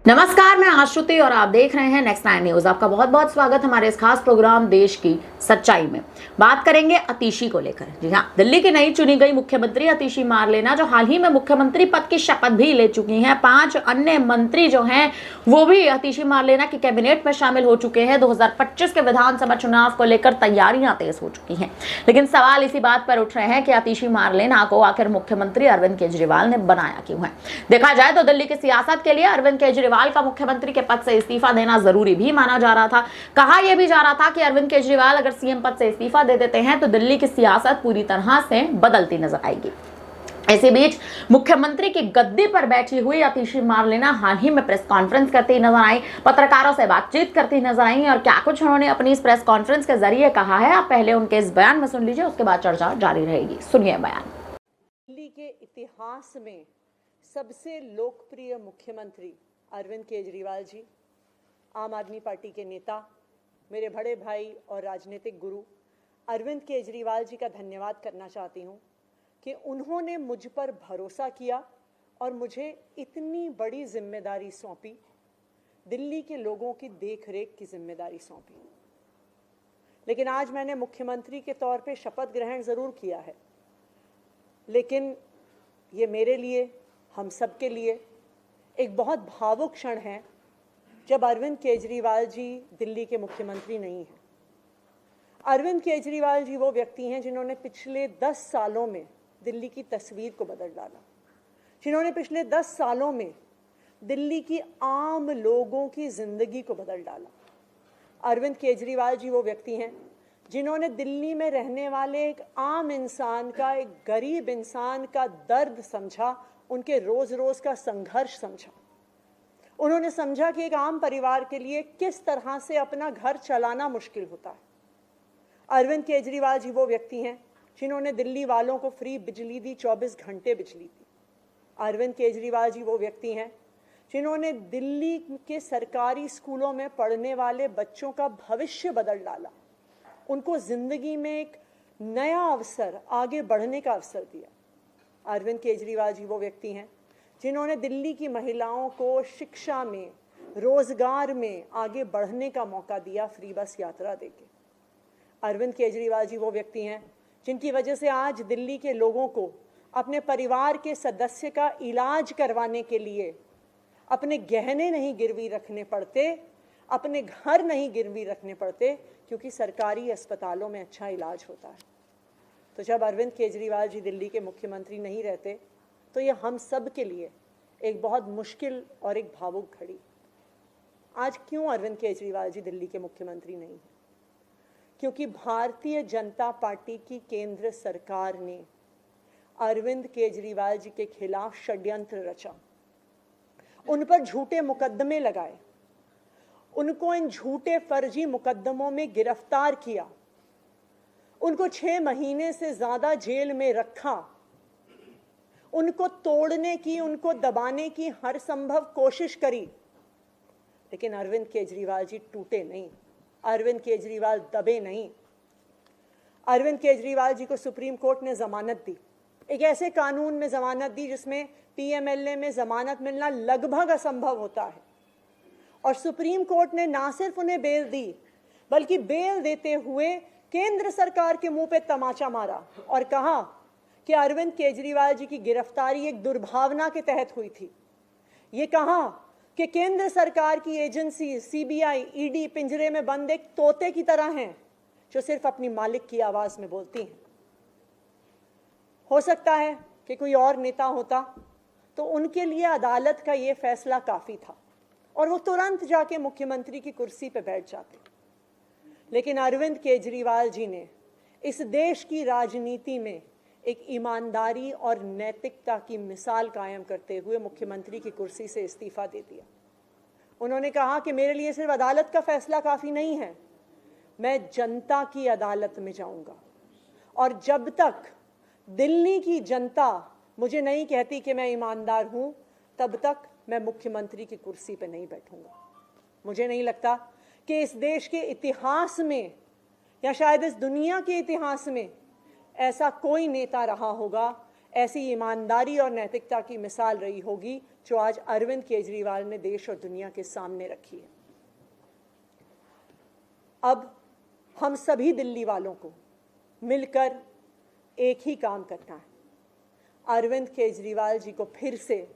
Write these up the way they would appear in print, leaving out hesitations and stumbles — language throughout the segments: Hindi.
नमस्कार, मैं आश्रुति और आप देख रहे हैं नेक्स्ट 9 न्यूज। आपका बहुत बहुत स्वागत हमारे इस खास प्रोग्राम देश की सच्चाई में। बात करेंगे अतिशी को लेकर। जी हाँ, दिल्ली की नई चुनी गई मुख्यमंत्री अतिशी मारलेना, जो हाल ही में मुख्यमंत्री पद की शपथ भी ले चुकी हैं। 5 अन्य मंत्री जो हैं वो भी अतिशी मारलेना की कैबिनेट में शामिल हो चुके हैं। 2025 के विधानसभा चुनाव को लेकर तैयारियां तेज हो चुकी हैं। लेकिन सवाल इसी बात पर उठ रहे हैं कि अतिशी मारलेना को आखिर मुख्यमंत्री अरविंद केजरीवाल ने बनाया क्यों है। देखा जाए तो दिल्ली की सियासत के लिए अरविंद केजरीवाल का मुख्यमंत्री के पद से इस्तीफा देना जरूरी भी माना जा रहा था। कहा यह भी जा रहा था कि अरविंद केजरीवाल अगर सीएम पद से इस्तीफा दे देते हैं तो दिल्ली की सियासत पूरी तरह से बदलती नजर आएगी। इसी बीच मुख्यमंत्री की गद्दी पर बैठी हुई अतिशी मारलेना हाल ही में प्रेस कॉन्फ्रेंस करती नजर आई, पत्रकारों से बातचीत करती नजर आई और क्या कुछ उन्होंने अपनी इस प्रेस कॉन्फ्रेंस के जरिए कहा है, आप पहले उनके इस बयान में सुन लीजिए, उसके बाद चर्चा जारी रहेगी। सुनिए बयान। दिल्ली के इतिहास में सबसे लोकप्रिय मुख्यमंत्री अरविंद केजरीवाल जी, आम आदमी पार्टी के नेता, मेरे बड़े भाई और राजनीतिक गुरु अरविंद केजरीवाल जी का धन्यवाद करना चाहती हूँ कि उन्होंने मुझ पर भरोसा किया और मुझे इतनी बड़ी जिम्मेदारी सौंपी, दिल्ली के लोगों की देखरेख की जिम्मेदारी सौंपी। लेकिन आज मैंने मुख्यमंत्री के तौर पे शपथ ग्रहण ज़रूर किया है, लेकिन ये मेरे लिए, हम सब के लिए एक बहुत भावुक क्षण है जब अरविंद केजरीवाल जी दिल्ली के मुख्यमंत्री नहीं हैं। अरविंद केजरीवाल जी वो व्यक्ति हैं जिन्होंने पिछले 10 सालों में दिल्ली की तस्वीर को बदल डाला, जिन्होंने पिछले 10 सालों में दिल्ली की आम लोगों की जिंदगी को बदल डाला। अरविंद केजरीवाल जी वो व्यक्ति हैं जिन्होंने दिल्ली में रहने वाले एक आम इंसान का, एक गरीब इंसान का दर्द समझा, उनके रोज रोज का संघर्ष समझा। उन्होंने समझा कि एक आम परिवार के लिए किस तरह से अपना घर चलाना मुश्किल होता है। अरविंद केजरीवाल जी वो व्यक्ति हैं जिन्होंने दिल्ली वालों को फ्री बिजली दी, 24 घंटे बिजली दी। अरविंद केजरीवाल जी वो व्यक्ति हैं जिन्होंने दिल्ली के सरकारी स्कूलों में पढ़ने वाले बच्चों का भविष्य बदल डाला, उनको जिंदगी में एक नया अवसर, आगे बढ़ने का अवसर दिया। अरविंद केजरीवाल जी वो व्यक्ति हैं जिन्होंने दिल्ली की महिलाओं को शिक्षा में, रोजगार में आगे बढ़ने का मौका दिया, फ्री बस यात्रा देके। अरविंद केजरीवाल जी वो व्यक्ति हैं जिनकी वजह से आज दिल्ली के लोगों को अपने परिवार के सदस्य का इलाज करवाने के लिए अपने गहने नहीं गिरवी रखने पड़ते, अपने घर नहीं गिरवी रखने पड़ते, क्योंकि सरकारी अस्पतालों में अच्छा इलाज होता है। तो जब अरविंद केजरीवाल जी दिल्ली के मुख्यमंत्री नहीं रहते तो ये हम सब के लिए एक बहुत मुश्किल और एक भावुक घड़ी। आज क्यों अरविंद केजरीवाल जी दिल्ली के मुख्यमंत्री नहीं हैं? क्योंकि भारतीय जनता पार्टी की केंद्र सरकार ने अरविंद केजरीवाल जी के खिलाफ षड्यंत्र रचा, उन पर झूठे मुकदमे लगाए, उनको इन झूठे फर्जी मुकदमों में गिरफ्तार किया, उनको 6 महीने से ज्यादा जेल में रखा, उनको तोड़ने की, उनको दबाने की हर संभव कोशिश करी। लेकिन अरविंद केजरीवाल जी टूटे नहीं, अरविंद केजरीवाल दबे नहीं। अरविंद केजरीवाल जी को सुप्रीम कोर्ट ने जमानत दी, एक ऐसे कानून में जमानत दी जिसमें पीएमएलए में जमानत मिलना लगभग असंभव होता है, और सुप्रीम कोर्ट ने ना सिर्फ उन्हें बेल दी बल्कि बेल देते हुए केंद्र सरकार के मुंह पे तमाचा मारा और कहा कि अरविंद केजरीवाल जी की गिरफ्तारी एक दुर्भावना के तहत हुई थी। ये कहा कि केंद्र सरकार की एजेंसी सीबीआई, ईडी पिंजरे में बंद एक तोते की तरह हैं जो सिर्फ अपनी मालिक की आवाज में बोलती हैं। हो सकता है कि कोई और नेता होता तो उनके लिए अदालत का ये फैसला काफी था और वो तुरंत जाके मुख्यमंत्री की कुर्सी पे बैठ जाते। लेकिन अरविंद केजरीवाल जी ने इस देश की राजनीति में एक ईमानदारी और नैतिकता की मिसाल कायम करते हुए मुख्यमंत्री की कुर्सी से इस्तीफा दे दिया। उन्होंने कहा कि मेरे लिए सिर्फ अदालत का फैसला काफी नहीं है, मैं जनता की अदालत में जाऊंगा, और जब तक दिल्ली की जनता मुझे नहीं कहती कि मैं ईमानदार हूं, तब तक मैं मुख्यमंत्री की कुर्सी पर नहीं बैठूंगा। मुझे नहीं लगता कि इस देश के इतिहास में या शायद इस दुनिया के इतिहास में ऐसा कोई नेता रहा होगा, ऐसी ईमानदारी और नैतिकता की मिसाल रही होगी जो आज अरविंद केजरीवाल ने देश और दुनिया के सामने रखी है। अब हम सभी दिल्ली वालों को मिलकर एक ही काम करना है, अरविंद केजरीवाल जी को फिर से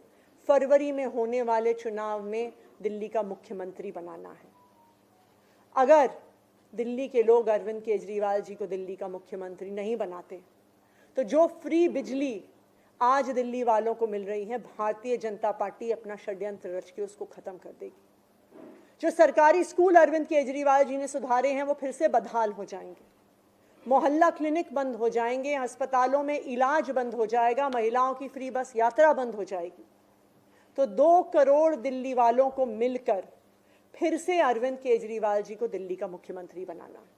फरवरी में होने वाले चुनाव में दिल्ली का मुख्यमंत्री बनाना है। अगर दिल्ली के लोग अरविंद केजरीवाल जी को दिल्ली का मुख्यमंत्री नहीं बनाते तो जो फ्री बिजली आज दिल्ली वालों को मिल रही है, भारतीय जनता पार्टी अपना षड्यंत्र रच के उसको खत्म कर देगी। जो सरकारी स्कूल अरविंद केजरीवाल जी ने सुधारे हैं वो फिर से बदहाल हो जाएंगे, मोहल्ला क्लिनिक बंद हो जाएंगे, अस्पतालों में इलाज बंद हो जाएगा, महिलाओं की फ्री बस यात्रा बंद हो जाएगी। तो 2 करोड़ दिल्ली वालों को मिलकर फिर से अरविंद केजरीवाल जी को दिल्ली का मुख्यमंत्री बनाना है।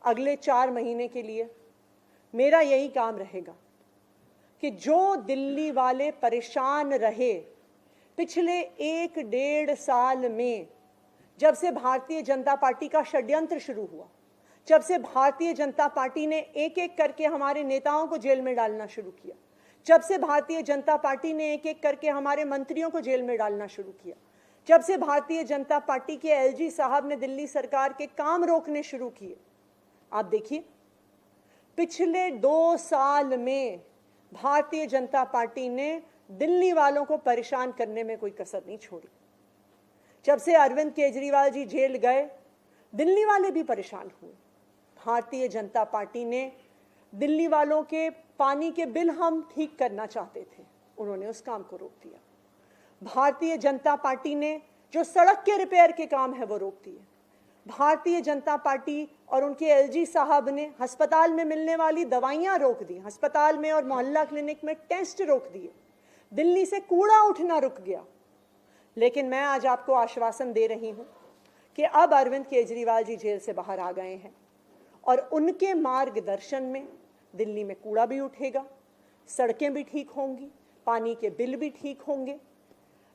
अगले 4 महीने के लिए मेरा यही काम रहेगा कि जो दिल्ली वाले परेशान रहे पिछले 1-1.5 साल में, जब से भारतीय जनता पार्टी का षड्यंत्र शुरू हुआ, जब से भारतीय जनता पार्टी ने एक-एक करके हमारे नेताओं को जेल में डालना शुरू किया, जब से भारतीय जनता पार्टी ने एक-एक करके हमारे मंत्रियों को जेल में डालना शुरू किया, जब से भारतीय जनता पार्टी के एलजी साहब ने दिल्ली सरकार के काम रोकने शुरू किए, आप देखिए पिछले 2 साल में भारतीय जनता पार्टी ने दिल्ली वालों को परेशान करने में कोई कसर नहीं छोड़ी। जब से अरविंद केजरीवाल जी जेल गए, दिल्ली वाले भी परेशान हुए। भारतीय जनता पार्टी ने दिल्ली वालों के पानी के बिल हम ठीक करना चाहते थे, उन्होंने उस काम को रोक दिया। भारतीय जनता पार्टी ने जो सड़क के रिपेयर के काम है वो रोक दिए। भारतीय जनता पार्टी और उनके एलजी साहब ने अस्पताल में मिलने वाली दवाइयां रोक दी, अस्पताल में और मोहल्ला क्लिनिक में टेस्ट रोक दिए, दिल्ली से कूड़ा उठना रुक गया। लेकिन मैं आज आपको आश्वासन दे रही हूं कि अब अरविंद केजरीवाल जी जेल से बाहर आ गए हैं और उनके मार्गदर्शन में दिल्ली में कूड़ा भी उठेगा, सड़कें भी ठीक होंगी, पानी के बिल भी ठीक होंगे,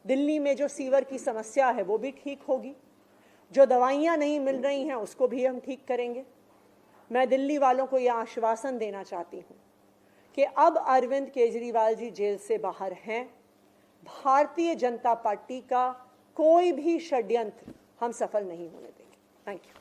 दिल्ली में जो सीवर की समस्या है वो भी ठीक होगी, जो दवाइयां नहीं मिल रही हैं उसको भी हम ठीक करेंगे। मैं दिल्ली वालों को यह आश्वासन देना चाहती हूं कि अब अरविंद केजरीवाल जी जेल से बाहर हैं, भारतीय जनता पार्टी का कोई भी षड्यंत्र हम सफल नहीं होने देंगे। Thank you.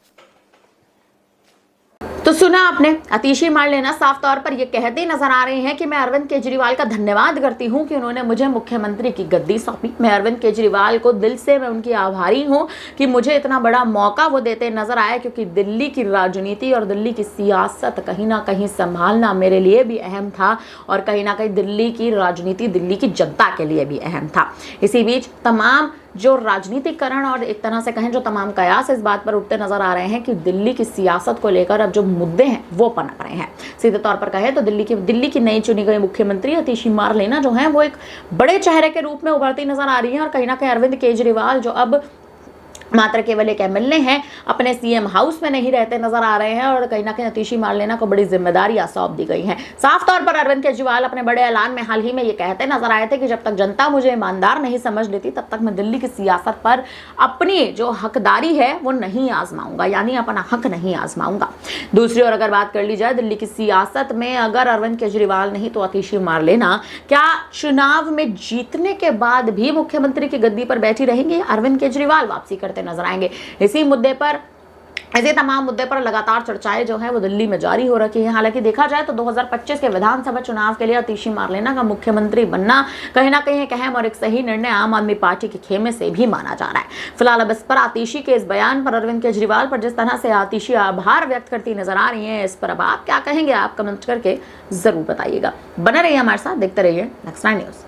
तो सुना आपने, आतिशी मार लेना साफ तौर पर ये कहते नजर आ रहे हैं कि मैं अरविंद केजरीवाल का धन्यवाद करती हूं कि उन्होंने मुझे मुख्यमंत्री की गद्दी सौंपी। मैं अरविंद केजरीवाल को दिल से मैं उनकी आभारी हूं कि मुझे इतना बड़ा मौका वो देते नजर आए, क्योंकि दिल्ली की राजनीति और दिल्ली की सियासत कहीं ना कहीं संभालना मेरे लिए भी अहम था और कहीं ना कहीं दिल्ली की राजनीति दिल्ली की जनता के लिए भी अहम था। इसी बीच तमाम जो राजनीतिकरण और एक तरह से कहें जो तमाम कयास इस बात पर उठते नजर आ रहे हैं कि दिल्ली की सियासत को लेकर अब जो मुद्दे हैं वो पनप रहे हैं। सीधे तौर पर कहें तो दिल्ली की नई चुनी गई मुख्यमंत्री आतिशी मार लेना जो है वो एक बड़े चेहरे के रूप में उभरती नजर आ रही है और कहीं ना कहीं अरविंद केजरीवाल जो अब मात्र केवल एक एमएलए हैं, अपने सीएम हाउस में नहीं रहते नजर आ रहे हैं और कहीं ना कहीं आतिशी मार लेना को बड़ी जिम्मेदारियां सौंप दी गई हैं। साफ तौर पर अरविंद केजरीवाल अपने बड़े ऐलान में हाल ही में ये कहते नजर आए थे कि जब तक जनता मुझे ईमानदार नहीं समझ लेती तब तक मैं दिल्ली की सियासत पर अपनी जो हकदारी है वो नहीं आजमाऊंगा, यानी अपना हक नहीं आजमाऊंगा। दूसरी ओर अगर बात कर ली जाए दिल्ली की सियासत में, अगर अरविंद केजरीवाल नहीं तो आतिशी मार लेना क्या चुनाव में जीतने के बाद भी मुख्यमंत्री की गद्दी पर बैठी रहेंगे? अरविंद केजरीवाल वापसी करते नजर आएंगे। इसी मुद्दे पर, ऐसे तमाम मुद्दे पर लगातार चर्चाएं जो है वो दिल्ली में जारी हो रखी है। हालांकि देखा जाए तो 2025 के विधानसभा चुनाव के लिए आतिशी मार लेना का मुख्यमंत्री बनना कहीं ना कहीं एक अहम और एक सही निर्णय आम आदमी पार्टी के खेमे से भी माना जा रहा है। फिलहाल अब इस पर आतिशी के इस बयान पर, अरविंद केजरीवाल पर जिस तरह से आतिशी आभार व्यक्त करती नजर आ रही है, इस पर अब आप क्या कहेंगे? आप कमेंट करके जरूर बताइएगा। बने रहिए हमारे साथ, देखते रहिए नेक्स्ट 9 न्यूज।